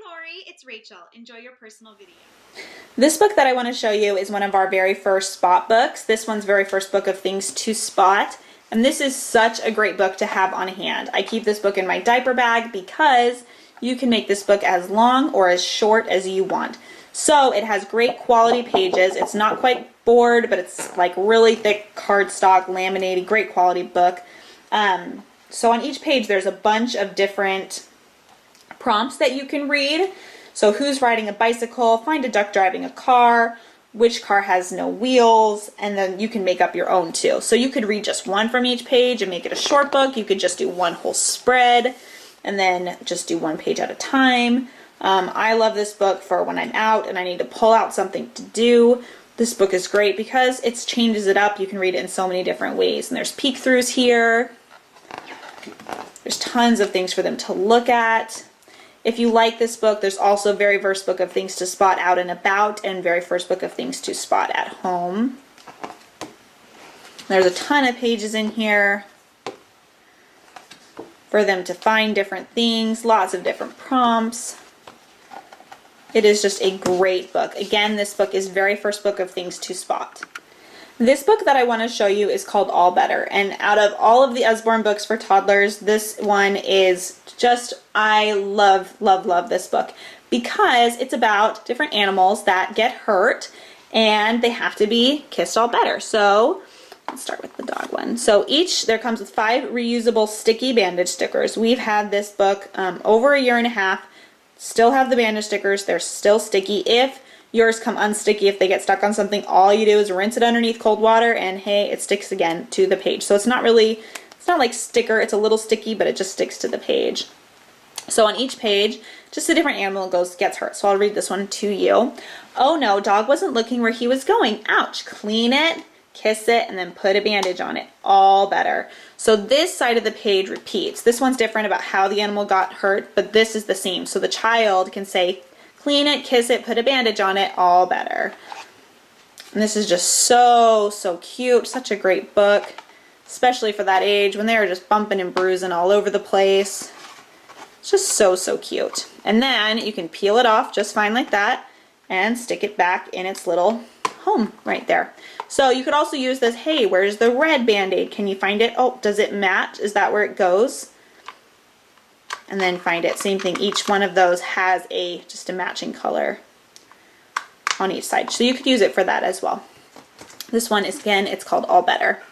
Laurie, it's Rachel. Enjoy your personal video. This book that I want to show you is one of our very first spot books. This one's very first book of things to spot. And this is such a great book to have on hand. I keep this book in my diaper bag because you can make this book as long or as short as you want. So it has great quality pages. It's not quite board, but it's like really thick cardstock, laminated, great quality book. So on each page there's a bunch of different prompts that you can read. So who's riding a bicycle, find a duck driving a car, which car has no wheels, and then you can make up your own too. So you could read just one from each page and make it a short book. You could just do one whole spread and then just do one page at a time. I love this book for when I'm out and I need to pull out something to do. This book is great because it changes it up. You can read it in so many different ways. And there's peek throughs here. There's tons of things for them to look at. If you like this book, there's also very first book of things to spot out and about and very first book of things to spot at home. There's a ton of pages in here for them to find different things, lots of different prompts. It is just a great book. Again, this book is very first book of things to spot. This book that I want to show you is called All Better, and out of all of the Usborne books for toddlers, this one is just, I love, love, love this book because it's about different animals that get hurt and they have to be kissed all better. So let's start with the dog one. So there comes with 5 reusable sticky bandage stickers. We've had this book over a year and a half, still have the bandage stickers, they're still sticky. If yours come unsticky, if they get stuck on something, all you do is rinse it underneath cold water and hey, it sticks again to the page. So it's not like sticker, it's a little sticky, but it just sticks to the page. So on each page, just a different animal gets hurt. So I'll read this one to you. Oh no, dog wasn't looking where he was going. Ouch. Clean it, kiss it, and then put a bandage on it. All better. So this side of the page repeats. This one's different about how the animal got hurt, but this is the same. So the child can say, clean it, kiss it, put a bandage on it, all better. And this is just so, so cute. Such a great book, especially for that age when they are just bumping and bruising all over the place. It's just so, so cute. And then you can peel it off just fine like that and stick it back in its little home right there. So you could also use this, hey, where's the red Band-Aid? Can you find it? Oh, does it match? Is that where it goes? And then find it. Same thing. Each one of those has just a matching color on each side. So you could use it for that as well. This one is, again, it's called All Better.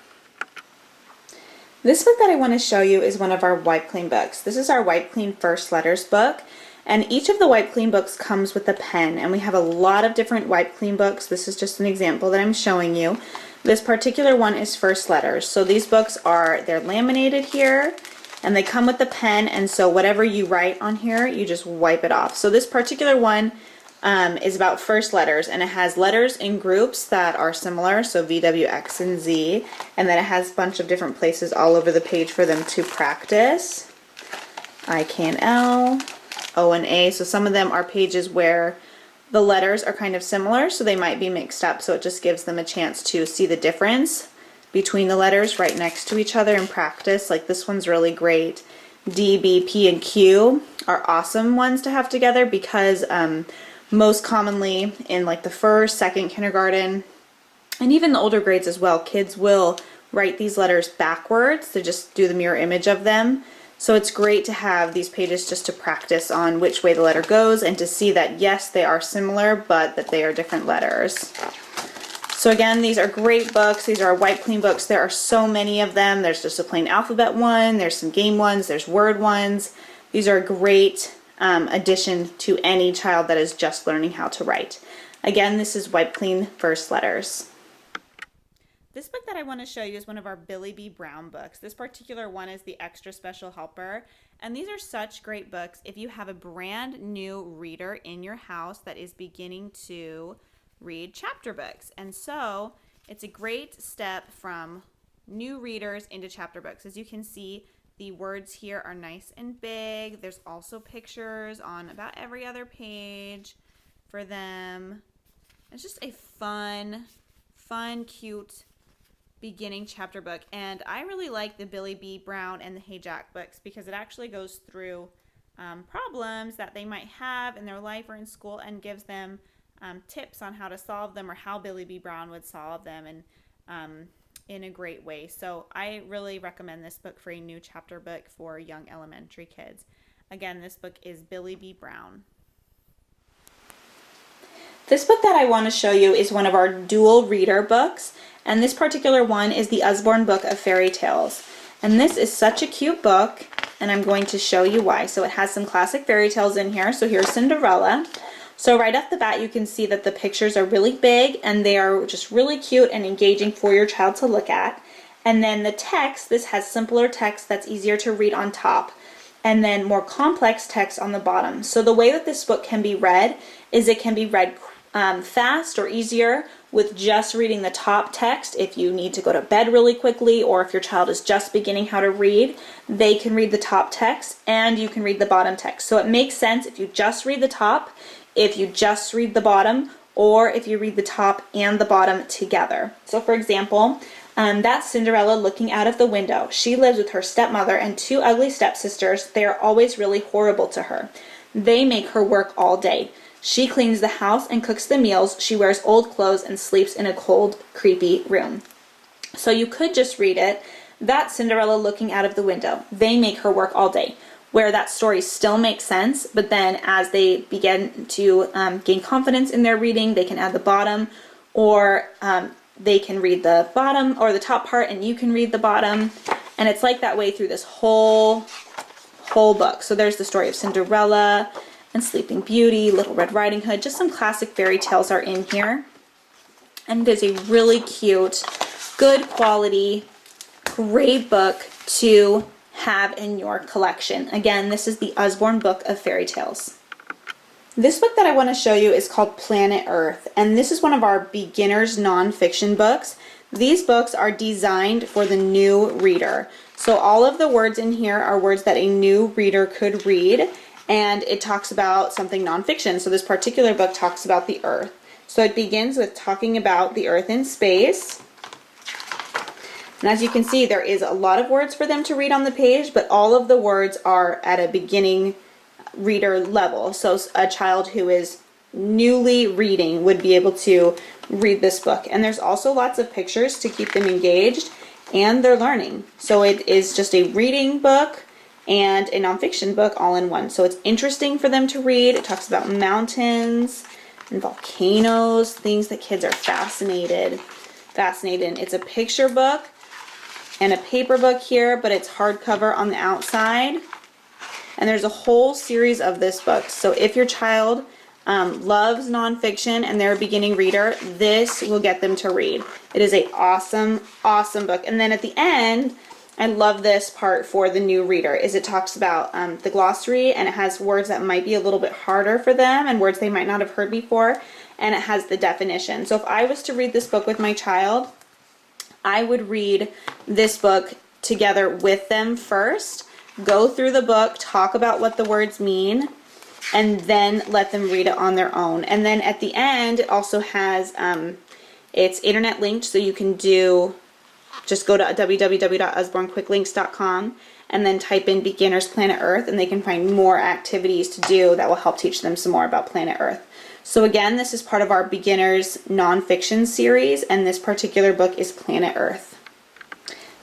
This book that I want to show you is one of our Wipe Clean books. This is our Wipe Clean First Letters book. And each of the Wipe Clean books comes with a pen. And we have a lot of different Wipe Clean books. This is just an example that I'm showing you. This particular one is First Letters. So these books they're laminated here. And they come with the pen, and so whatever you write on here, you just wipe it off. So this particular one is about first letters, and it has letters in groups that are similar, so V, W, X, and Z, and then it has a bunch of different places all over the page for them to practice. I, K, and L, O, and A, so some of them are pages where the letters are kind of similar, so they might be mixed up, so it just gives them a chance to see the difference between the letters right next to each other in practice. Like this one's really great. D, B, P, and Q are awesome ones to have together because most commonly in like the first, second kindergarten, and even the older grades as well, kids will write these letters backwards to just do the mirror image of them. So it's great to have these pages just to practice on which way the letter goes and to see that yes, they are similar, but that they are different letters. So again, these are great books. These are Wipe Clean books. There are so many of them. There's just a plain alphabet one. There's some game ones. There's word ones. These are a great addition to any child that is just learning how to write. Again, this is Wipe Clean First Letters. This book that I want to show you is one of our Billy B. Brown books. This particular one is the Extra Special Helper. And these are such great books if you have a brand new reader in your house that is beginning to read chapter books. And so it's a great step from new readers into chapter books. As you can see, the words here are nice and big. There's also pictures on about every other page for them. It's just a fun, cute beginning chapter book. And I really like the Billy B. Brown and the Hey Jack books because it actually goes through problems that they might have in their life or in school, and gives them tips on how to solve them, or how Billy B. Brown would solve them, and in a great way. So I really recommend this book for a new chapter book for young elementary kids. Again, this book is Billy B. Brown. This book that I want to show you is one of our dual reader books, and this particular one is the Usborne Book of Fairy Tales. And this is such a cute book, and I'm going to show you why. So it has some classic fairy tales in here. So here's Cinderella. So right off the bat, you can see that the pictures are really big, and they are just really cute and engaging for your child to look at. And then the text, this has simpler text that's easier to read on top, and then more complex text on the bottom. So the way that this book can be read is it can be read fast or easier with just reading the top text. If you need to go to bed really quickly, or if your child is just beginning how to read, they can read the top text and you can read the bottom text. So it makes sense if you just read the top, if you just read the bottom, or if you read the top and the bottom together. So for example, that's Cinderella looking out of the window. She lives with her stepmother and two ugly stepsisters. They are always really horrible to her. They make her work all day. She cleans the house and cooks the meals. She wears old clothes and sleeps in a cold, creepy room. So you could just read it, that's Cinderella looking out of the window. They make her work all day. Where that story still makes sense, but then as they begin to gain confidence in their reading, they can add the bottom, or they can read the bottom or the top part and you can read the bottom. And it's like that way through this whole book. So there's the story of Cinderella and Sleeping Beauty, Little Red Riding Hood. Just some classic fairy tales are in here. And it is a really cute, good quality, great book to have in your collection. Again, this is the Usborne Book of Fairy Tales. This book that I want to show you is called Planet Earth, and this is one of our beginners nonfiction books. These books are designed for the new reader. So all of the words in here are words that a new reader could read, and it talks about something nonfiction. So this particular book talks about the Earth. So it begins with talking about the Earth in space. And as you can see, there is a lot of words for them to read on the page, but all of the words are at a beginning reader level. So a child who is newly reading would be able to read this book. And there's also lots of pictures to keep them engaged, and they're learning. So it is just a reading book and a nonfiction book all in one. So it's interesting for them to read. It talks about mountains and volcanoes, things that kids are fascinated in. It's a picture book and a paper book here, but it's hardcover on the outside. And there's a whole series of this book. So if your child loves nonfiction and they're a beginning reader, this will get them to read. It is an awesome, awesome book. And then at the end, I love this part for the new reader, is it talks about the glossary, and it has words that might be a little bit harder for them and words they might not have heard before, and it has the definition. So if I was to read this book with my child, I would read this book together with them first, go through the book, talk about what the words mean, and then let them read it on their own. And then at the end, it also has, it's internet linked, so you can just go to www.usbornequicklinks.com and then type in Beginners Planet Earth, and they can find more activities to do that will help teach them some more about Planet Earth. So again, this is part of our Beginners Nonfiction series, and this particular book is Planet Earth.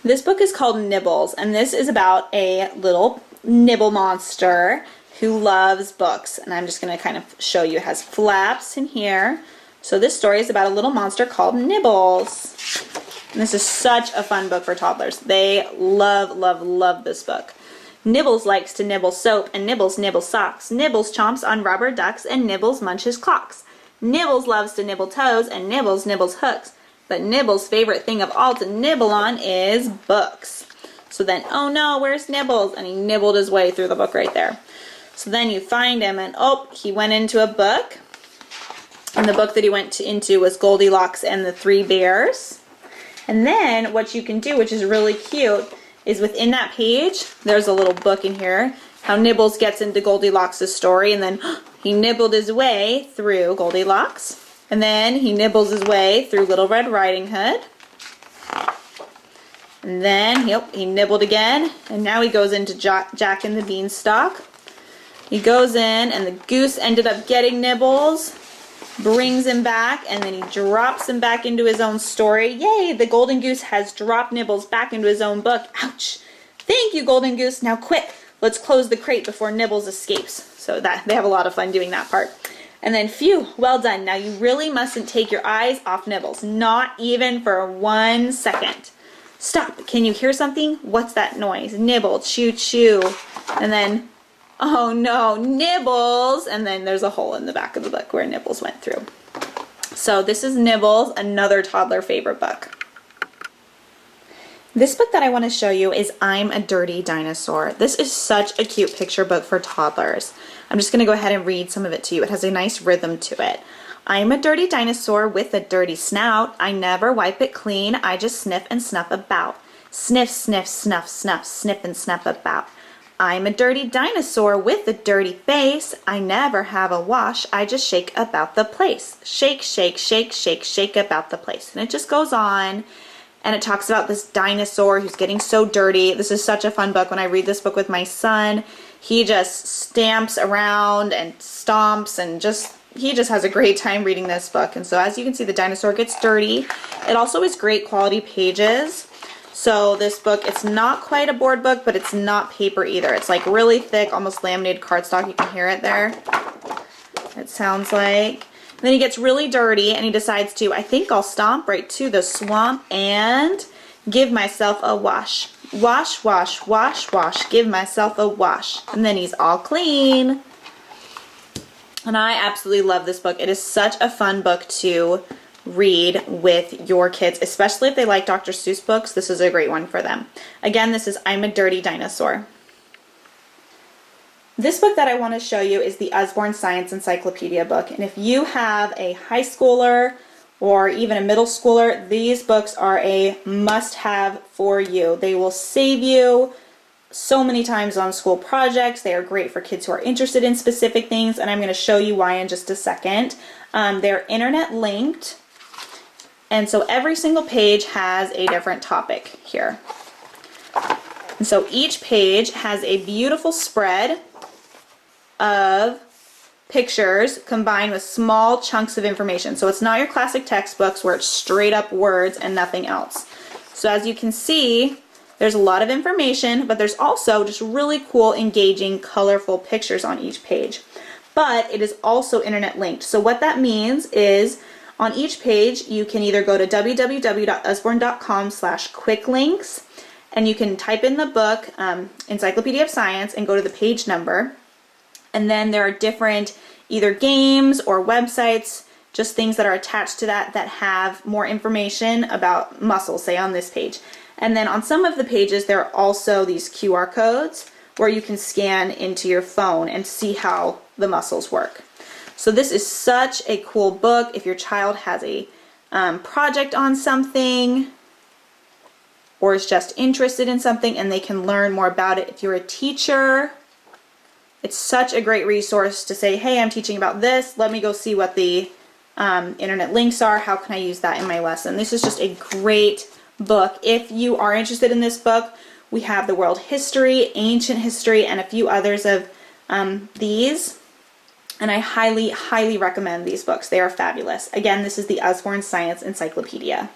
This book is called Nibbles, and this is about a little nibble monster who loves books. And I'm just going to kind of show you. It has flaps in here. So this story is about a little monster called Nibbles. And this is such a fun book for toddlers. They love, love, love this book. Nibbles likes to nibble soap, and Nibbles nibbles socks. Nibbles chomps on rubber ducks, and Nibbles munches clocks. Nibbles loves to nibble toes, and Nibbles nibbles hooks. But Nibbles' favorite thing of all to nibble on is books. So then, oh no, where's Nibbles? And he nibbled his way through the book right there. So then you find him, and oh, he went into a book. And the book that he went into was Goldilocks and the Three Bears. And then what you can do, which is really cute, is within that page, there's a little book in here, how Nibbles gets into Goldilocks' story, and then he nibbled his way through Goldilocks. And then he nibbles his way through Little Red Riding Hood. And then he nibbled again, and now he goes into Jack and the Beanstalk. He goes in, and the goose ended up getting Nibbles, brings him back, and then he drops him back into his own story. Yay, the golden goose has dropped Nibbles back into his own book. Ouch. Thank you, golden goose. Now quick, let's close the crate before Nibbles escapes. So that they have a lot of fun doing that part. And then, phew, well done. Now you really mustn't take your eyes off Nibbles, not even for 1 second. Stop. Can you hear something? What's that noise? Nibble, chew, chew. And then, oh no, Nibbles. And then there's a hole in the back of the book where Nibbles went through. So this is Nibbles, another toddler favorite book. This book that I want to show you is I'm a Dirty Dinosaur. This is such a cute picture book for toddlers. I'm just going to go ahead and read some of it to you. It has a nice rhythm to it. I'm a dirty dinosaur with a dirty snout. I never wipe it clean. I just sniff and snuff about. Sniff, sniff, snuff, snuff, snip and snuff about. I'm a dirty dinosaur with a dirty face. I never have a wash. I just shake about the place. Shake, shake, shake, shake, shake about the place. And it just goes on. And it talks about this dinosaur who's getting so dirty. This is such a fun book. When I read this book with my son, he just stamps around and stomps and he just has a great time reading this book. And so as you can see, the dinosaur gets dirty. It also is great quality pages. So this book, it's not quite a board book, but it's not paper either. It's like really thick, almost laminated cardstock. You can hear it there. It sounds like. And then he gets really dirty and he decides to, I think I'll stomp right to the swamp and give myself a wash. Wash, wash, wash, wash, give myself a wash. And then he's all clean. And I absolutely love this book. It is such a fun book to read with your kids, especially if they like Dr. Seuss books. This is a great one for them. Again, this is I'm a Dirty Dinosaur. This book that I want to show you is the Usborne Science Encyclopedia book. And if you have a high schooler or even a middle schooler, these books are a must-have for you. They will save you so many times on school projects. They are great for kids who are interested in specific things, and I'm going to show you why in just a second. They're internet linked, and so every single page has a different topic here. And so each page has a beautiful spread of pictures combined with small chunks of information. So it's not your classic textbooks where it's straight up words and nothing else. So as you can see, there's a lot of information, but there's also just really cool, engaging, colorful pictures on each page. But it is also internet linked. So what that means is on each page, you can either go to www.usborne.com/quicklinks, and you can type in the book, Encyclopedia of Science, and go to the page number. And then there are different either games or websites, just things that are attached to that have more information about muscles, say on this page. And then on some of the pages, there are also these QR codes where you can scan into your phone and see how the muscles work. So this is such a cool book if your child has a project on something or is just interested in something and they can learn more about it. If you're a teacher, it's such a great resource to say, hey, I'm teaching about this. Let me go see what the internet links are. How can I use that in my lesson? This is just a great book. If you are interested in this book, we have the world history, ancient history, and a few others of these. And I highly, highly recommend these books. They are fabulous. Again, this is the Usborne Science Encyclopedia.